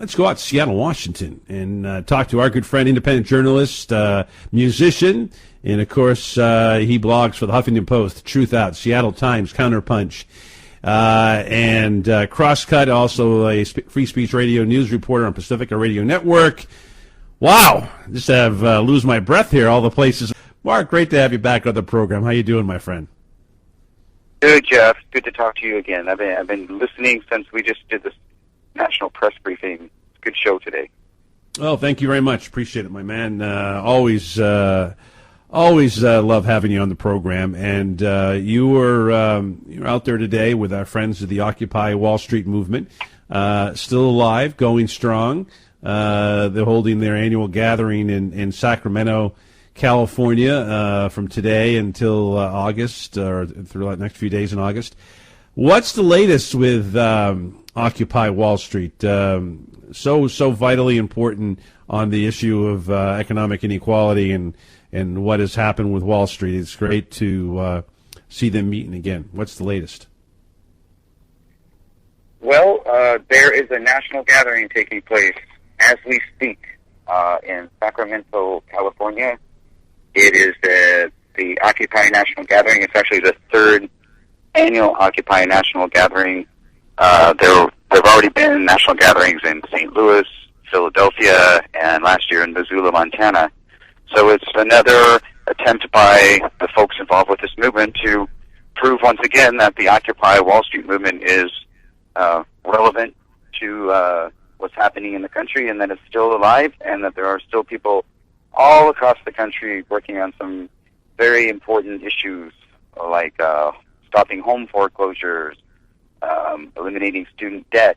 let's go out to Seattle, Washington, and talk to our good friend, independent journalist, musician, and, of course, he blogs for the Huffington Post, Truthout, Seattle Times, CounterPunch, and Crosscut, also a free speech radio news reporter on Pacifica Radio Network. Wow, just have lose my breath here, all the places. Mark, great to have you back on the program. How you doing, my friend? Good, Jeff. Good to talk to you again. I've been listening since we just did this national press briefing. Good show today. Oh, thank you very much. Appreciate it, my man. Always love having you on the program. And you were out there today with our friends of the Occupy Wall Street movement, still alive, going strong. They're holding their annual gathering in Sacramento, California, from today until August, or through the next few days in August. What's the latest with Occupy Wall Street? So vitally important on the issue of economic inequality and what has happened with Wall Street. It's great to see them meeting again. What's the latest? Well, there is a national gathering taking place as we speak in Sacramento, California. It is the Occupy National Gathering. It's actually the third annual Occupy National Gathering. There have already been national gatherings in St. Louis, Philadelphia, and last year in Missoula, Montana. So it's another attempt by the folks involved with this movement to prove once again that the Occupy Wall Street movement is relevant to what's happening in the country, and that it's still alive, and that there are still people all across the country working on some very important issues like stopping home foreclosures, eliminating student debt.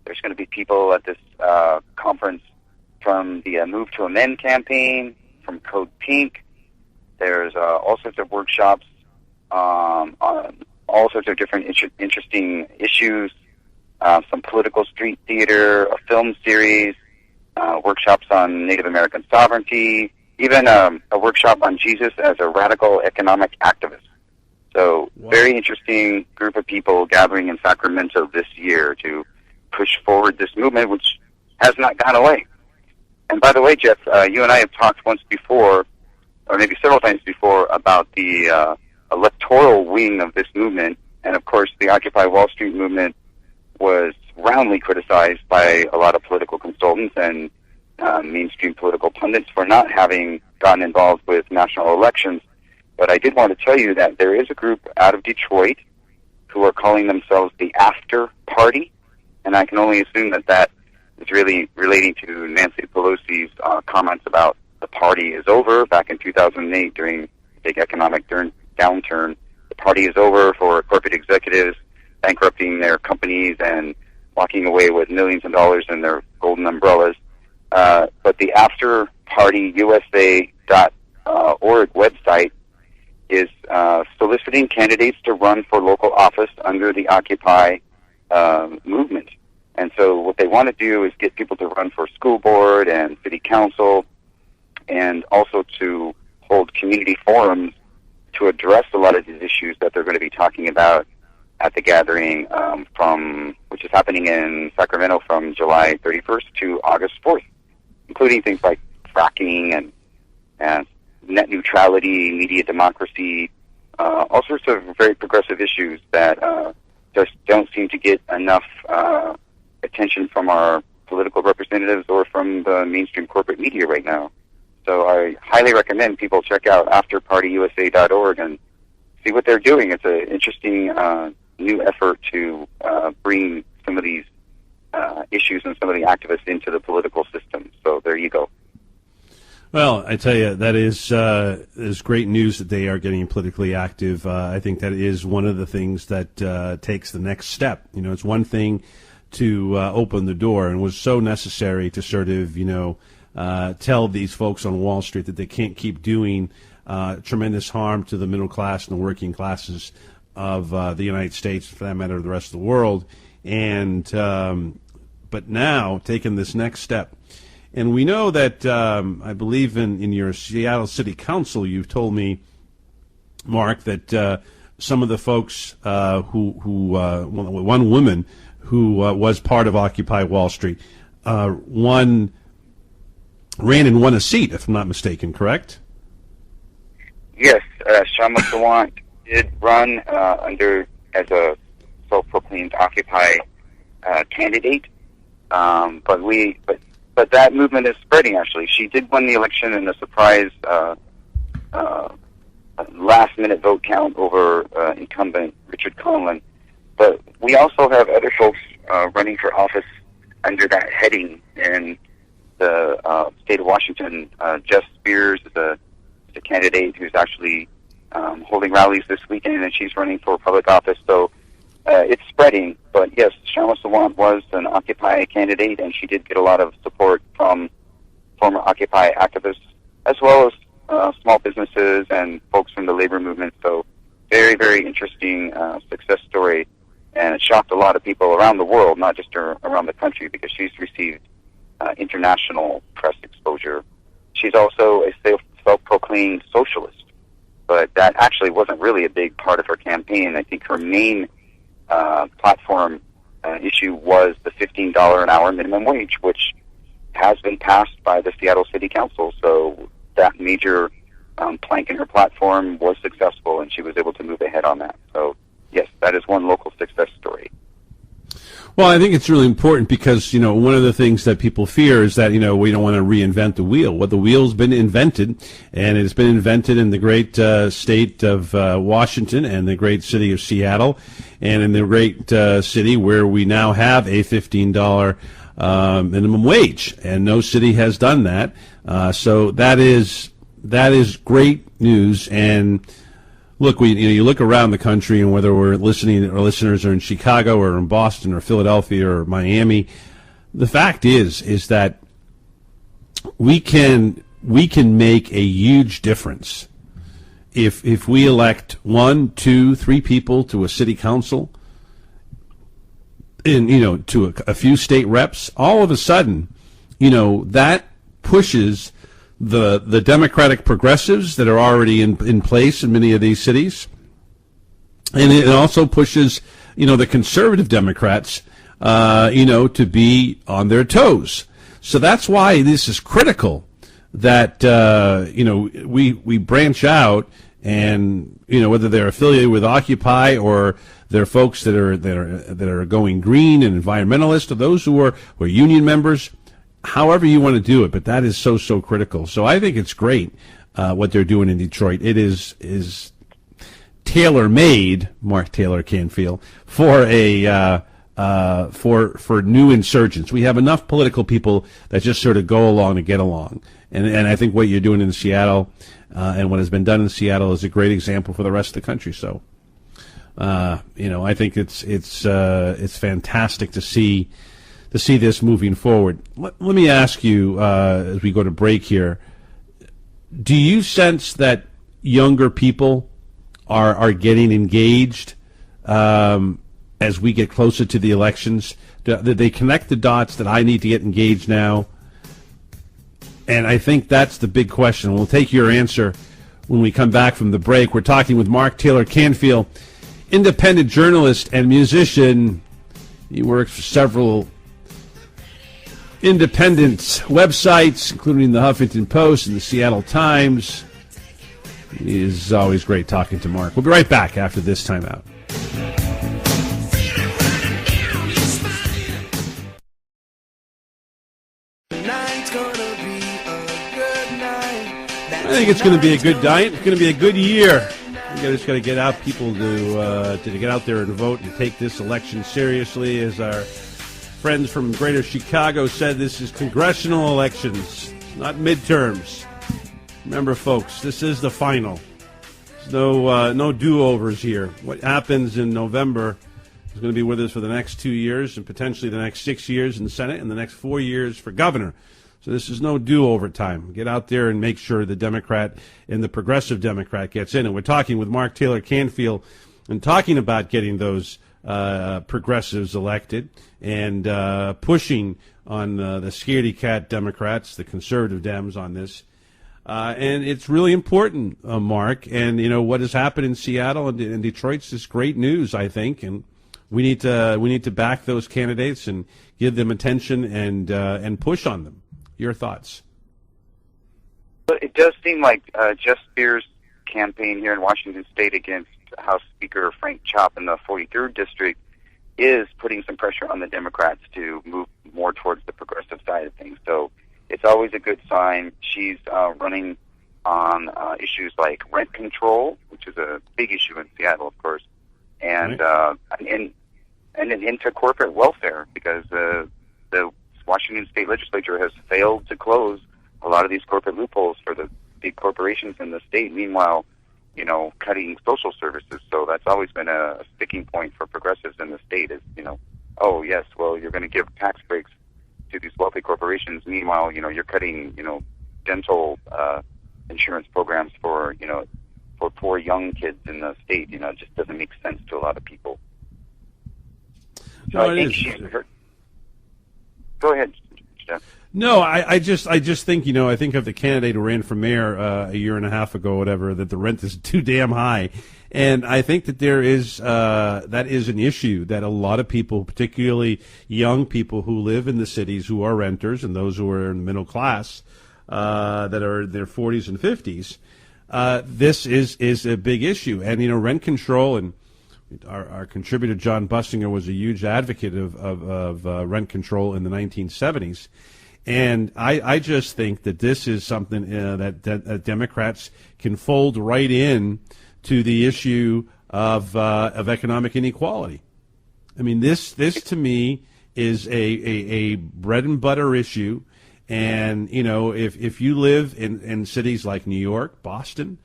There's going to be people at this conference from the Move to Amend campaign, from Code Pink. There's all sorts of workshops on all sorts of different interesting issues, some political street theater, a film series, workshops on Native American sovereignty, even a workshop on Jesus as a radical economic activist. So, wow. Very interesting group of people gathering in Sacramento this year to push forward this movement, which has not gone away. And by the way, Jeff, you and I have talked once before, or maybe several times before, about the electoral wing of this movement. And of course, the Occupy Wall Street movement was roundly criticized by a lot of political consultants and mainstream political pundits for not having gotten involved with national elections. But I did want to tell you that there is a group out of Detroit who are calling themselves the After Party, and I can only assume that that is really relating to Nancy Pelosi's comments about the party is over back in 2008 during the big economic downturn. The party is over for corporate executives bankrupting their companies and walking away with millions of dollars in their golden umbrellas. But the After Party USA.org website is soliciting candidates to run for local office under the Occupy movement. And so what they want to do is get people to run for school board and city council, and also to hold community forums to address a lot of these issues that they're going to be talking about at the gathering, which is happening in Sacramento from July 31st to August 4th, including things like fracking and net neutrality, media democracy, all sorts of very progressive issues that just don't seem to get enough attention from our political representatives or from the mainstream corporate media right now. So I highly recommend people check out afterpartyusa.org and see what they're doing. It's an interesting new effort to bring some of these issues and some of the activists into the political system. So there you go. Well, I tell you, that is great news that they are getting politically active. I think that is one of the things that takes the next step. You know, it's one thing to open the door, and was so necessary to sort of, tell these folks on Wall Street that they can't keep doing tremendous harm to the middle class and the working classes of the United States, for that matter, the rest of the world. And but now taking this next step. And we know that, I believe in your Seattle City Council, you've told me, Mark, that some of the folks one woman who was part of Occupy Wall Street, ran and won a seat, if I'm not mistaken, correct? Yes, Shama Sawant did run as a self-proclaimed Occupy candidate, but that movement is spreading. Actually, she did win the election in a surprise last-minute vote count over incumbent Richard Conlon. But we also have other folks running for office under that heading in the state of Washington. Jess Spears is a candidate who's actually holding rallies this weekend, and she's running for public office. So it's spreading. But yes, Shama Sawant was an Occupy candidate, and she did get a lot of support from former Occupy activists, as well as small businesses and folks from the labor movement. So very, very interesting success story. And it shocked a lot of people around the world, not just around the country, because she's received international press exposure. She's also a self-proclaimed socialist, but that actually wasn't really a big part of her campaign. I think her main platform issue was the $15 an hour minimum wage, which has been passed by the Seattle City Council. So that major plank in her platform was successful, and she was able to move ahead on that. So yes, that is one local success story. Well, I think it's really important because, one of the things that people fear is that, we don't want to reinvent the wheel. Well, the wheel's been invented, and it's been invented in the great state of Washington and the great city of Seattle, and in the great city where we now have a $15 minimum wage, and no city has done that. So that is great news. And look, you look around the country, and whether our listeners are in Chicago or in Boston or Philadelphia or Miami, the fact is that we can make a huge difference if we elect 1, 2, 3 people to a city council, and to a few state reps. All of a sudden, that pushes the Democratic progressives that are already in place in many of these cities, and it also pushes the conservative Democrats to be on their toes. So that's why this is critical that we branch out, and whether they're affiliated with Occupy or they're folks that are going green and environmentalist, or those who are union members. However you want to do it, but that is so critical. So I think it's great what they're doing in Detroit. It is tailor-made, Mark Taylor-Canfield, for for new insurgents. We have enough political people that just sort of go along to get along, and I think what you're doing in Seattle and what has been done in Seattle is a great example for the rest of the country. So I think it's fantastic to see this moving forward. Let me ask you, as we go to break here, do you sense that younger people are getting engaged as we get closer to the elections? Do they connect the dots that I need to get engaged now? And I think that's the big question. We'll take your answer when we come back from the break. We're talking with Mark Taylor-Canfield, independent journalist and musician. He works for several independent websites, including the Huffington Post and the Seattle Times. It is always great talking to Mark. We'll be right back after this timeout. I think it's going to be a good night. It's going to be a good year. We just got to get out people to get out there and vote and take this election seriously. As our friends from Greater Chicago said, this is congressional elections, not midterms. Remember, folks, this is the final. There's no do-overs here. What happens in November is going to be with us for the next 2 years and potentially the next 6 years in the Senate and the next 4 years for governor. So this is no do-over time. Get out there and make sure the Democrat and the progressive Democrat gets in. And we're talking with Mark Taylor-Canfield and talking about getting those progressives elected and pushing on the scaredy cat Democrats, the conservative Dems on this. And it's really important, Mark. And, what has happened in Seattle and Detroit's just great news, I think. And we need to back those candidates and give them attention and push on them. Your thoughts? But it does seem like Jeff Spears' campaign here in Washington State against House Speaker Frank Chop in the 43rd District is putting some pressure on the Democrats to move more towards the progressive side of things. So it's always a good sign. She's running on issues like rent control, which is a big issue in Seattle, of course, and into corporate welfare, because the Washington State Legislature has failed to close a lot of these corporate loopholes for the big corporations in the state. Meanwhile, cutting social services. So that's always been a sticking point for progressives in the state is, oh, yes, well, you're going to give tax breaks to these wealthy corporations. Meanwhile, you're cutting, dental insurance programs for poor young kids in the state. It just doesn't make sense to a lot of people. So no, I think Go ahead, Jeff. No, I just think, I think of the candidate who ran for mayor a year and a half ago, whatever, that the rent is too damn high. And I think that that is an issue that a lot of people, particularly young people who live in the cities who are renters and those who are in the middle class, that are in their 40s and 50s, this is a big issue. And, rent control, and our contributor John Bussinger was a huge advocate of rent control in the 1970s. And I just think that this is something that Democrats can fold right in to the issue of economic inequality. I mean, this to me is a bread and butter issue. And, if you live in cities like New York, Boston,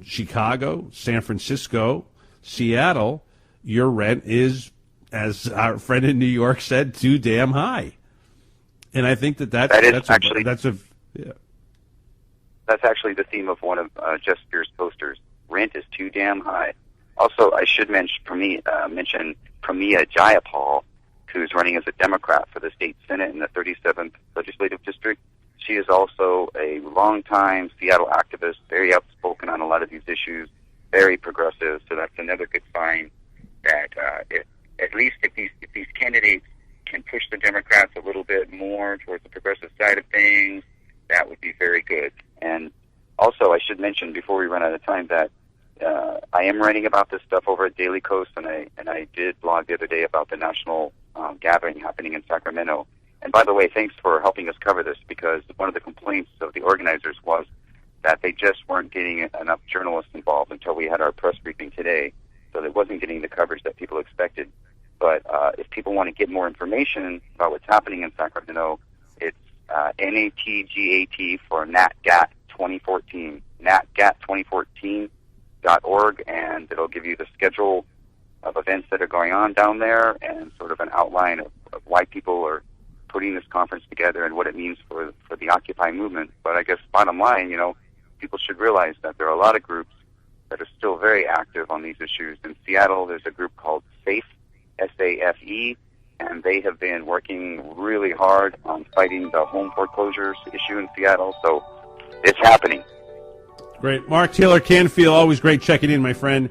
Chicago, San Francisco, Seattle, your rent is, as our friend in New York said, too damn high. And I think that's actually the theme of one of Jeff Spears' posters. Rent is too damn high. Also, I should mention Pramila Jayapal, who's running as a Democrat for the state Senate in the 37th Legislative District. She is also a longtime Seattle activist, very outspoken on a lot of these issues, very progressive. So that's another good sign that at least if these candidates can push the Democrats a little bit more towards the progressive side of things, that would be very good. And also, I should mention before we run out of time that I am writing about this stuff over at Daily Coast, and I did blog the other day about the national gathering happening in Sacramento. And by the way, thanks for helping us cover this, because one of the complaints of the organizers was that they just weren't getting enough journalists involved until we had our press briefing today, so it wasn't getting the coverage that people expected. But if people want to get more information about what's happening in Sacramento, it's NATGAT for NatGat 2014, natgat2014.org, and it'll give you the schedule of events that are going on down there and sort of an outline of why people are putting this conference together and what it means for the Occupy movement. But I guess bottom line, people should realize that there are a lot of groups that are still very active on these issues. In Seattle, there's a group called SAFE, SAFE, and they have been working really hard on fighting the home foreclosures issue in Seattle. So it's happening. Great. Mark Taylor-Canfield, always great checking in, my friend.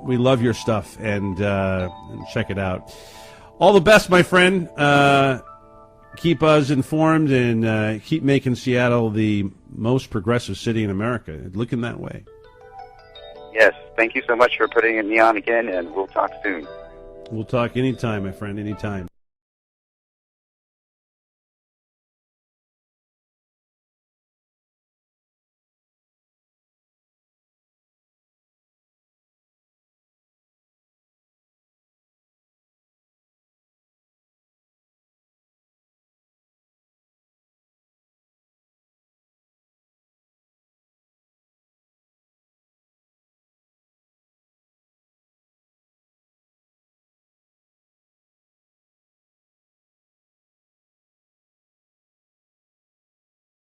We love your stuff, and check it out. All the best, my friend. Keep us informed and keep making Seattle the most progressive city in America. Looking that way. Yes. Thank you so much for putting me on again, and we'll talk soon. We'll talk anytime, my friend, anytime.